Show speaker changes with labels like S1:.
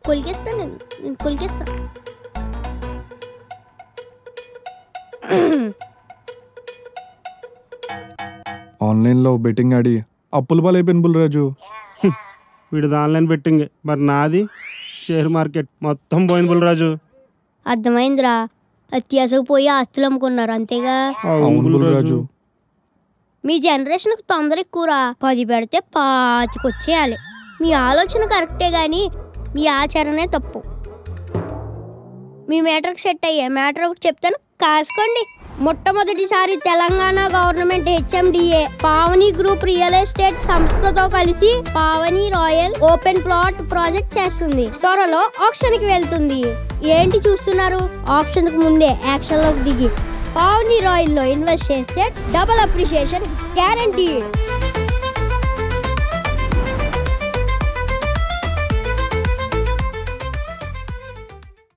S1: కొలికేస్తాను నేను కొలికేస్తా.
S2: ఆన్లైన్లో బెట్టింగ్ ఆడి అప్పుల పాలైపోయిన బుల్రాజు.
S3: వీడిది ఆన్లైన్ బెట్టింగ్, మరి నాది షేర్ మార్కెట్ మొత్తం పోయింది బుల్రాజు.
S1: అర్థమైందిరా, అత్యాసకు పోయి ఆస్తులు అమ్ముకున్నారు అంతేగా.
S2: అవును బుల్రాజు.
S1: మీ జనరేషన్కి తొందర ఎక్కువరా. 10 పెడితే 25 వచ్చేయాలి. మీ ఆలోచన కరెక్టే కానీ మీ ఆచరణే తప్పు. మీ మ్యాటర్కి సెట్ అయ్యే మ్యాటర్ ఒకటి చెప్తాను, కాసుకోండి. మొట్టమొదటిసారి Telangana government HMDA Pavani group real estate సంస్థతో కలిసి Pavani royal open plot project చేస్తుంది. త్వరలో ఆప్షన్ కి వెళ్తుంది. ఏంటి చూస్తున్నారు? ఆప్షన్ కు ముందే యాక్షన్ లోకి దిగి పావని రాయల్ లో ఇన్వెస్ట్ చేస్తే డబుల్ అప్రిషియేషన్ గ్యారంటీడ్.